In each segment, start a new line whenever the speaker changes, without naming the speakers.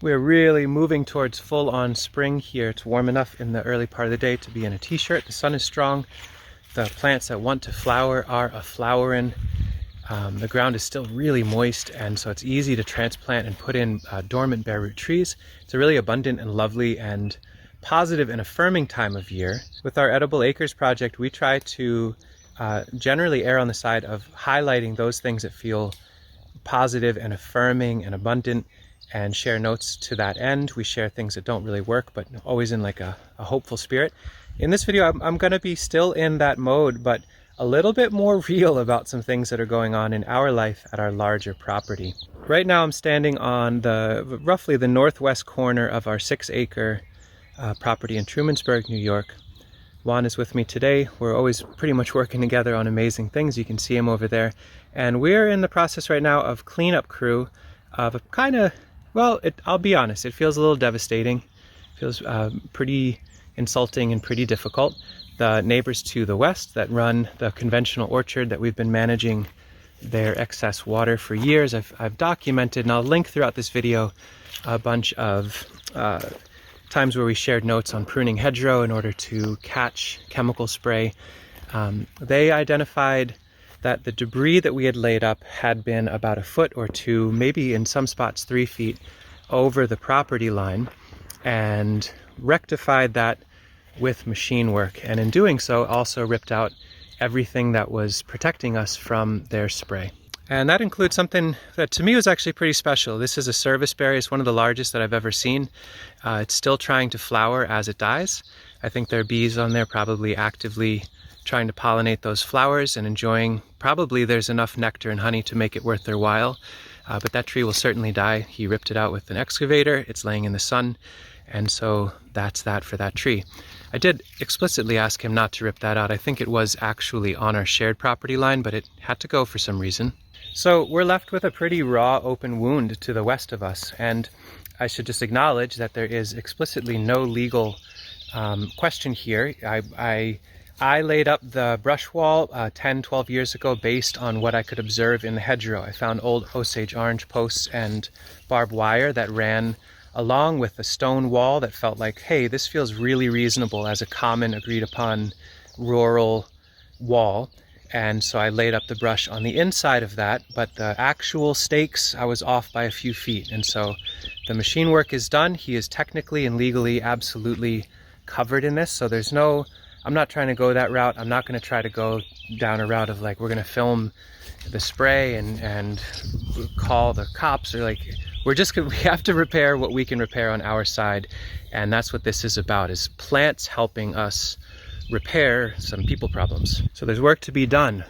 We're really moving towards full-on spring here. It's warm enough in the early part of the day to be in a t-shirt. The sun is strong. The plants that want to flower are a-flowering. The ground is still really moist, and so it's easy to transplant and put in dormant bare root trees. It's a really abundant and lovely and positive and affirming time of year. With our Edible Acres project, we try to generally err on the side of highlighting those things that feel positive and affirming and abundant, and share notes to that end. We share things that don't really work, but always in like a hopeful spirit. In this video, I'm going to be still in that mode, but a little bit more real about some things that are going on in our life at our larger property. Right now, I'm standing on roughly the northwest corner of our 6-acre property in Trumansburg, New York. Juan is with me today. We're always pretty much working together on amazing things. You can see him over there. And we're in the process right now of cleanup crew of a kind of, well, I'll be honest, it feels a little devastating. It feels pretty insulting and pretty difficult. The neighbors to the west that run the conventional orchard that we've been managing their excess water for years, I've documented, and I'll link throughout this video a bunch of times where we shared notes on pruning hedgerow in order to catch chemical spray. They identified that the debris that we had laid up had been about 1 foot or 2, maybe in some spots 3 feet over the property line, and rectified that with machine work. And in doing so, also ripped out everything that was protecting us from their spray. And that includes something that to me was actually pretty special. This is a service berry. It's one of the largest that I've ever seen. It's still trying to flower as it dies. I think there are bees on there probably actively trying to pollinate those flowers and enjoying, probably there's enough nectar and honey to make it worth their while. But that tree will certainly die. He ripped it out with an excavator. It's laying in the sun. And so that's that for that tree. I did explicitly ask him not to rip that out. I think it was actually on our shared property line, but it had to go for some reason. So we're left with a pretty raw open wound to the west of us. And I should just acknowledge that there is explicitly no legal question here. I laid up the brush wall 10, 12 years ago based on what I could observe in the hedgerow. I found old Osage orange posts and barbed wire that ran along with a stone wall that felt like, hey, this feels really reasonable as a common agreed upon rural wall. And so I laid up the brush on the inside of that, but the actual stakes, I was off by a few feet. And so the machine work is done. He is technically and legally absolutely covered in this. So there's no, I'm not trying to go that route. I'm not going to try to go down a route of like, we're going to film the spray and call the cops, or like, we have to repair what we can repair on our side. And that's what this is about, is plants helping us repair some people problems. So there's work to be done.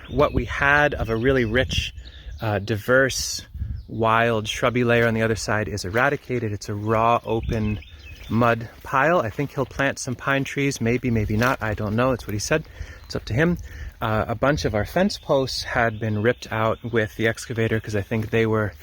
What we had of a really rich, diverse, wild, shrubby layer on the other side is eradicated. It's a raw, open mud pile. I think he'll plant some pine trees, maybe, maybe not. I don't know. That's what he said. It's up to him. A bunch of our fence posts had been ripped out with the excavator because I think they were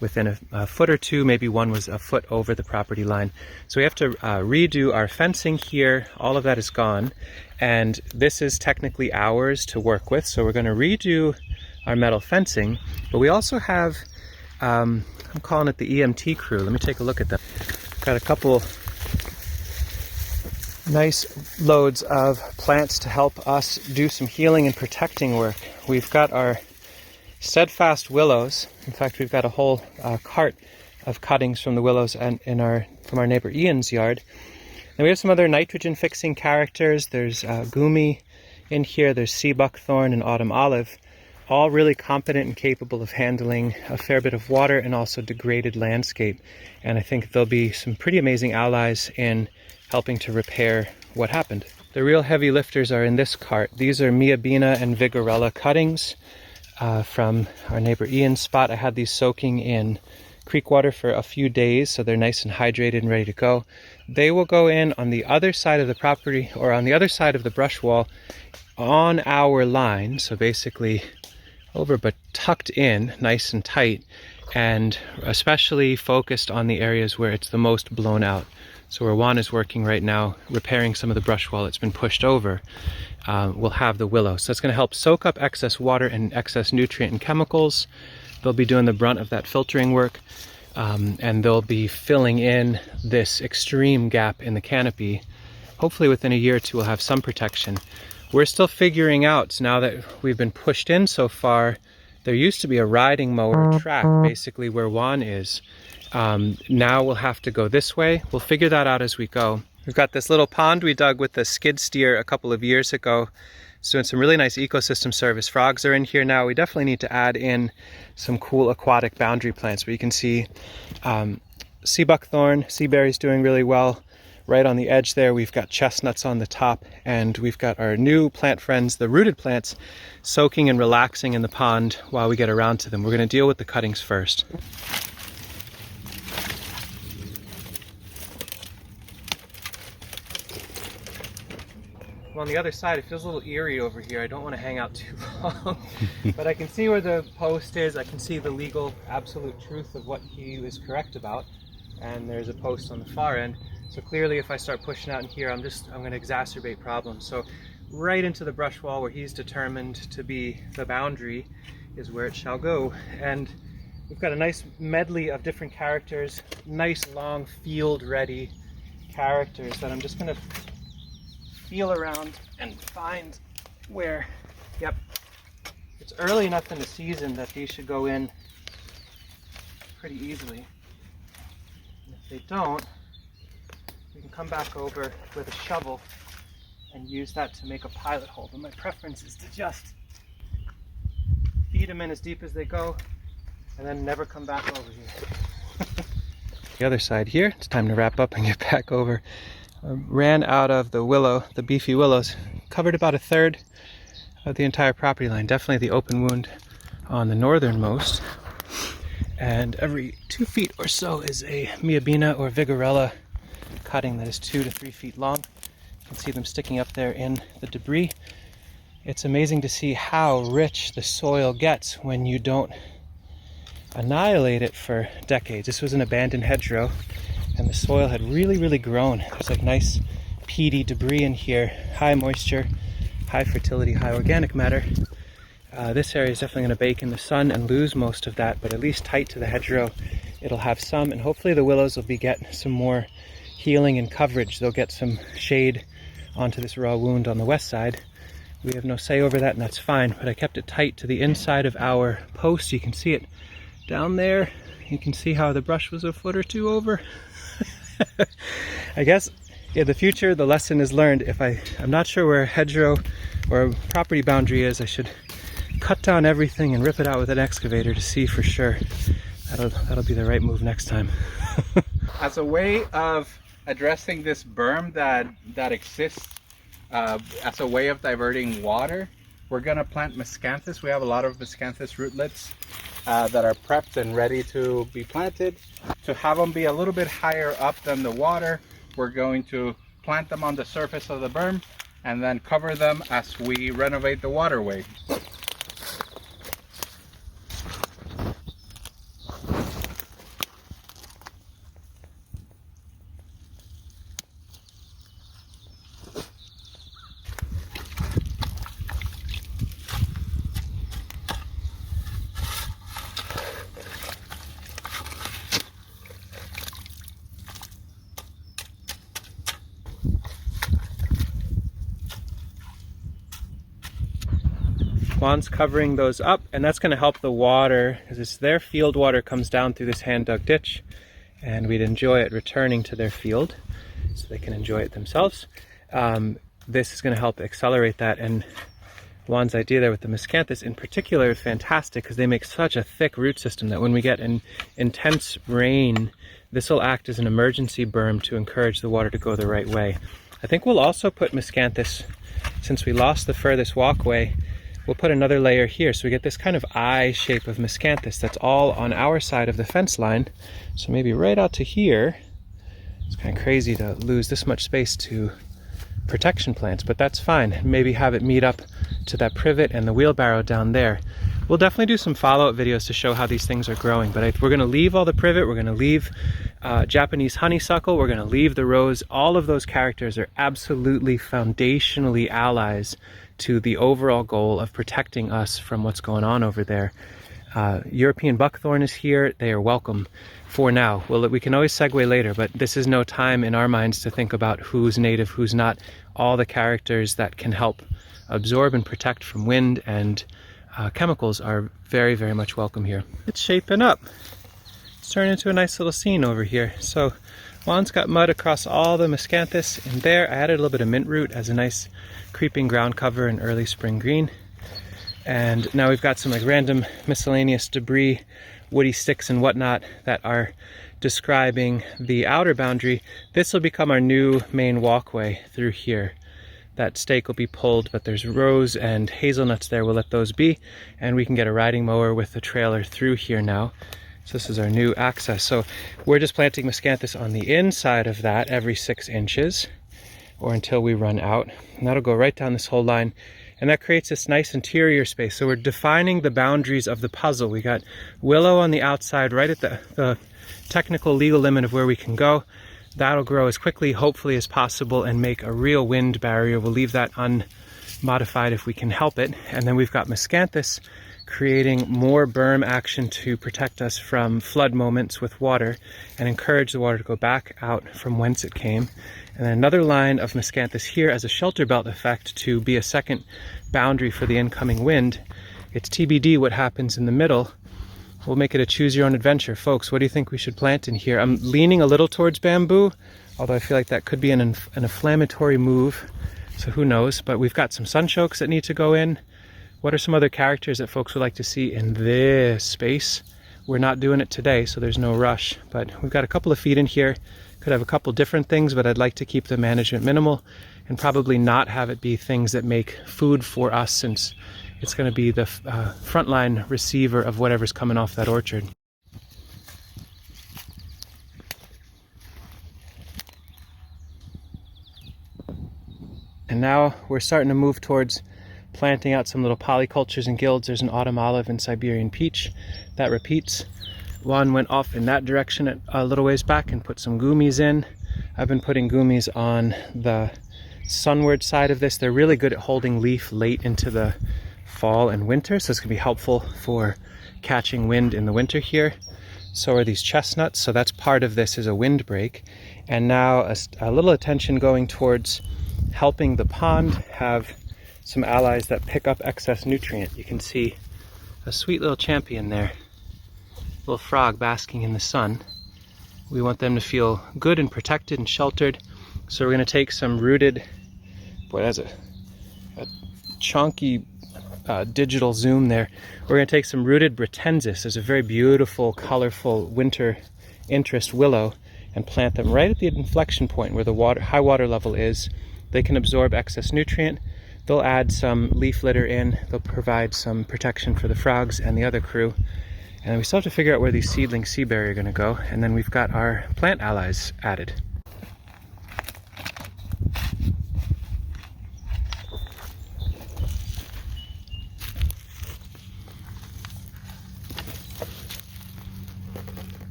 within a foot or two, maybe one was a foot over the property line. So we have to redo our fencing here. All of that is gone. And this is technically ours to work with. So we're going to redo our metal fencing. But we also have, I'm calling it the EMT crew. Let me take a look at them. Got a couple nice loads of plants to help us do some healing and protecting work. We've got our steadfast willows. In fact, we've got a whole cart of cuttings from the willows and from our neighbor Ian's yard. And we have some other nitrogen fixing characters. There's gumi in here. There's sea buckthorn and autumn olive, all really competent and capable of handling a fair bit of water and also degraded landscape. And I think they'll be some pretty amazing allies in helping to repair what happened. The real heavy lifters are in this cart. These are Miabina and Vigorella cuttings from our neighbor Ian's spot. I had these soaking in creek water for a few days, so they're nice and hydrated and ready to go. They will go in on the other side of the property, or on the other side of the brush wall on our line, so basically over but tucked in nice and tight, and especially focused on the areas where it's the most blown out. So where Juan is working right now, repairing some of the brush wall that's been pushed over, we'll have the willow. So it's going to help soak up excess water and excess nutrient and chemicals. They'll be doing the brunt of that filtering work. and they'll be filling in this extreme gap in the canopy. Hopefully within a year or two we'll have some protection. We're still figuring out, now that we've been pushed in so far, there used to be a riding mower track basically where Juan is. Now we'll have to go this way. We'll figure that out as we go. We've got this little pond we dug with the skid steer a couple of years ago. It's doing some really nice ecosystem service. Frogs are in here now. We definitely need to add in some cool aquatic boundary plants where you can see sea buckthorn, sea berries doing really well. Right on the edge there, we've got chestnuts on the top, and we've got our new plant friends, the rooted plants, soaking and relaxing in the pond while we get around to them. We're going to deal with the cuttings first. On the other side, it feels a little eerie over here. I don't want to hang out too long, but I can see where the post is. I can see the legal absolute truth of what he is correct about, and there's a post on the far end. So clearly if I start pushing out in here, I'm going to exacerbate problems. So right into the brush wall where he's determined to be the boundary is where it shall go. And we've got a nice medley of different characters, nice long field ready characters that I'm just going to feel around and find where, yep, it's early enough in the season that these should go in pretty easily. And if they don't, we can come back over with a shovel and use that to make a pilot hole. But my preference is to just feed them in as deep as they go and then never come back over here. The other side here, it's time to wrap up and get back over. Ran out of the willow, the beefy willows, covered about a third of the entire property line. Definitely the open wound on the northernmost. And every 2 feet or so is a Miabina or Vigorella cutting that is 2 to 3 feet long. You can see them sticking up there in the debris. It's amazing to see how rich the soil gets when you don't annihilate it for decades. This was an abandoned hedgerow, and the soil had really grown. There's like nice peaty debris in here, high moisture, high fertility, high organic matter. This area is definitely going to bake in the sun and lose most of that, but at least tight to the hedgerow it'll have some, and hopefully the willows will get some more healing and coverage. They'll get some shade onto this raw wound on the west side. We have no say over that, and that's fine, but I kept it tight to the inside of our post. You can see it down there. You can see how the brush was a foot or two over. I guess in the future the lesson is learned. If I'm not sure where a hedgerow or a property boundary is, I should cut down everything and rip it out with an excavator to see for sure. That'll be the right move next time.
As a way of addressing this berm that exists as a way of diverting water, we're going to plant miscanthus. We have a lot of miscanthus rootlets that are prepped and ready to be planted. To have them be a little bit higher up than the water, we're going to plant them on the surface of the berm and then cover them as we renovate the waterway.
Juan's covering those up, and that's going to help the water, because it's their field water comes down through this hand dug ditch, and we'd enjoy it returning to their field so they can enjoy it themselves. This is going to help accelerate that, and Juan's idea there with the miscanthus in particular is fantastic because they make such a thick root system that when we get an intense rain, this will act as an emergency berm to encourage the water to go the right way. I think we'll also put miscanthus, since we lost the furthest walkway, we'll put another layer here so we get this kind of eye shape of miscanthus that's all on our side of the fence line. So maybe right out to here. It's kind of crazy to lose this much space to protection plants, but that's fine. Maybe have it meet up to that privet and the wheelbarrow down there. We'll definitely do some follow-up videos to show how these things are growing, but we're going to leave all the privet, we're going to leave Japanese honeysuckle, we're going to leave the rose. All of those characters are absolutely foundationally allies to the overall goal of protecting us from what's going on over there. European buckthorn is here. They are welcome for now. Well, we can always segue later, but this is no time in our minds to think about who's native, who's not. All the characters that can help absorb and protect from wind and chemicals are very, very much welcome here. It's shaping up. It's turned into a nice little scene over here. So Juan's got mud across all the miscanthus in there. I added a little bit of mint root as a nice creeping ground cover in early spring green. And now we've got some like random miscellaneous debris, woody sticks and whatnot that are describing the outer boundary. This will become our new main walkway through here. That stake will be pulled, but there's rose and hazelnuts there. We'll let those be, and we can get a riding mower with the trailer through here now. So this is our new access. So we're just planting miscanthus on the inside of that every 6 inches, or until we run out. And that'll go right down this whole line. And that creates this nice interior space. So we're defining the boundaries of the puzzle. We got willow on the outside, right at the technical legal limit of where we can go. That'll grow as quickly, hopefully, as possible and make a real wind barrier. We'll leave that unmodified if we can help it. And then we've got miscanthus creating more berm action to protect us from flood moments with water and encourage the water to go back out from whence it came. And then another line of miscanthus here as a shelter belt effect to be a second boundary for the incoming wind. It's TBD what happens in the middle. We'll make it a choose your own adventure. Folks, what do you think we should plant in here? I'm leaning a little towards bamboo, although I feel like that could be an inflammatory move, so who knows. But we've got some sunchokes that need to go in. What are some other characters that folks would like to see in this space? We're not doing it today, so there's no rush, but we've got a couple of feet in here. Could have a couple different things, but I'd like to keep the management minimal and probably not have it be things that make food for us, since it's going to be the frontline receiver of whatever's coming off that orchard. And now we're starting to move towards planting out some little polycultures and guilds. There's an autumn olive and Siberian peach that repeats. One went off in that direction a little ways back and put some gummies in. I've been putting gummies on the sunward side of this. They're really good at holding leaf late into the fall and winter, so it's going to be helpful for catching wind in the winter here. So are these chestnuts, so that's part of this, is a windbreak. And now a little attention going towards helping the pond have some allies that pick up excess nutrient. You can see a sweet little champion there, little frog basking in the sun. We want them to feel good and protected and sheltered. So we're going to take some rooted, boy, that's a chunky digital zoom there. We're going to take some rooted Bretensis. There's a very beautiful, colorful winter interest willow, and plant them right at the inflection point where the high water level is. They can absorb excess nutrient. They'll add some leaf litter in. They'll provide some protection for the frogs and the other crew. And then we still have to figure out where these seedling seaberry are going to go. And then we've got our plant allies added.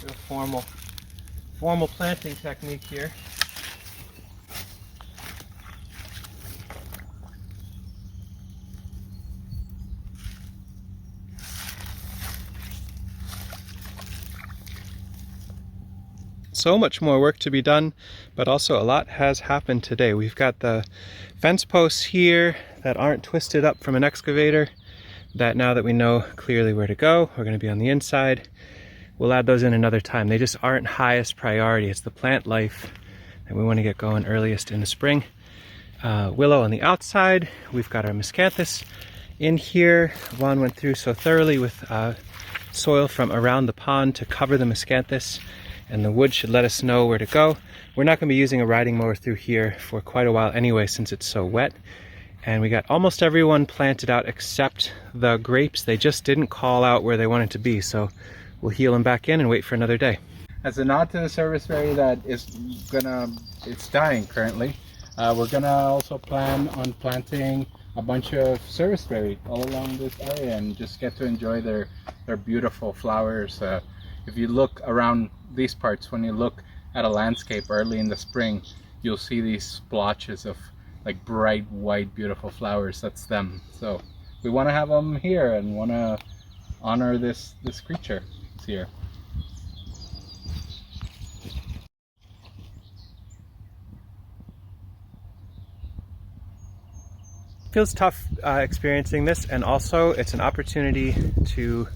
Real formal planting technique here. So much more work to be done, but also a lot has happened today. We've got the fence posts here that aren't twisted up from an excavator, that now that we know clearly where to go, we're going to be on the inside. We'll add those in another time. They just aren't highest priority. It's the plant life that we want to get going earliest in the spring. Willow on the outside. We've got our miscanthus in here. Juan went through so thoroughly with soil from around the pond to cover the miscanthus, and the wood should let us know where to go. We're not going to be using a riding mower through here for quite a while anyway, since it's so wet. And we got almost everyone planted out except the grapes. They just didn't call out where they wanted to be, so we'll heel them back in and wait for another day.
As a nod to the serviceberry that it's dying currently, we're gonna also plan on planting a bunch of serviceberry all along this area and just get to enjoy their beautiful flowers. If you look around these parts, when you look at a landscape early in the spring, you'll see these splotches of like bright white beautiful flowers. That's them. So we want to have them here and want to honor this creature. It's here.
Feels tough experiencing this, and also it's an opportunity to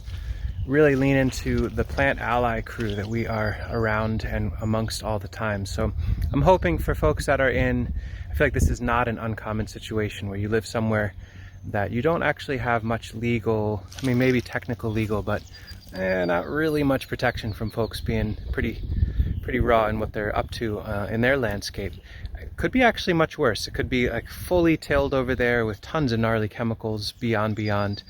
really lean into the plant ally crew that we are around and amongst all the time. So I'm hoping for folks that are I feel like this is not an uncommon situation where you live somewhere that you don't actually have much legal, I mean maybe technical legal, but not really much protection from folks being pretty raw in what they're up to in their landscape. It could be actually much worse. It could be like fully tilled over there with tons of gnarly chemicals beyond.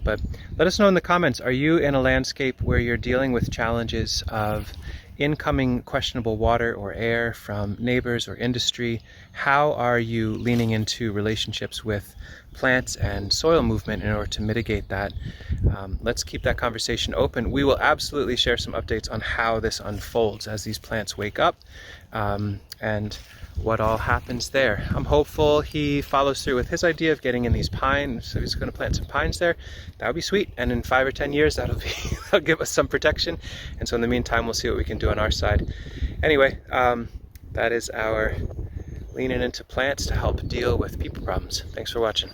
But let us know in the comments, are you in a landscape where you're dealing with challenges of incoming questionable water or air from neighbors or industry? How are you leaning into relationships with plants and soil movement in order to mitigate that? Let's keep that conversation open. We will absolutely share some updates on how this unfolds as these plants wake up, and what all happens there. I'm hopeful he follows through with his idea of getting in these pines. So he's going to plant some pines there. That would be sweet. And in 5 or 10 years, that'll give us some protection. And so in the meantime, we'll see what we can do on our side. Anyway, that is our leaning into plants to help deal with people problems. Thanks for watching.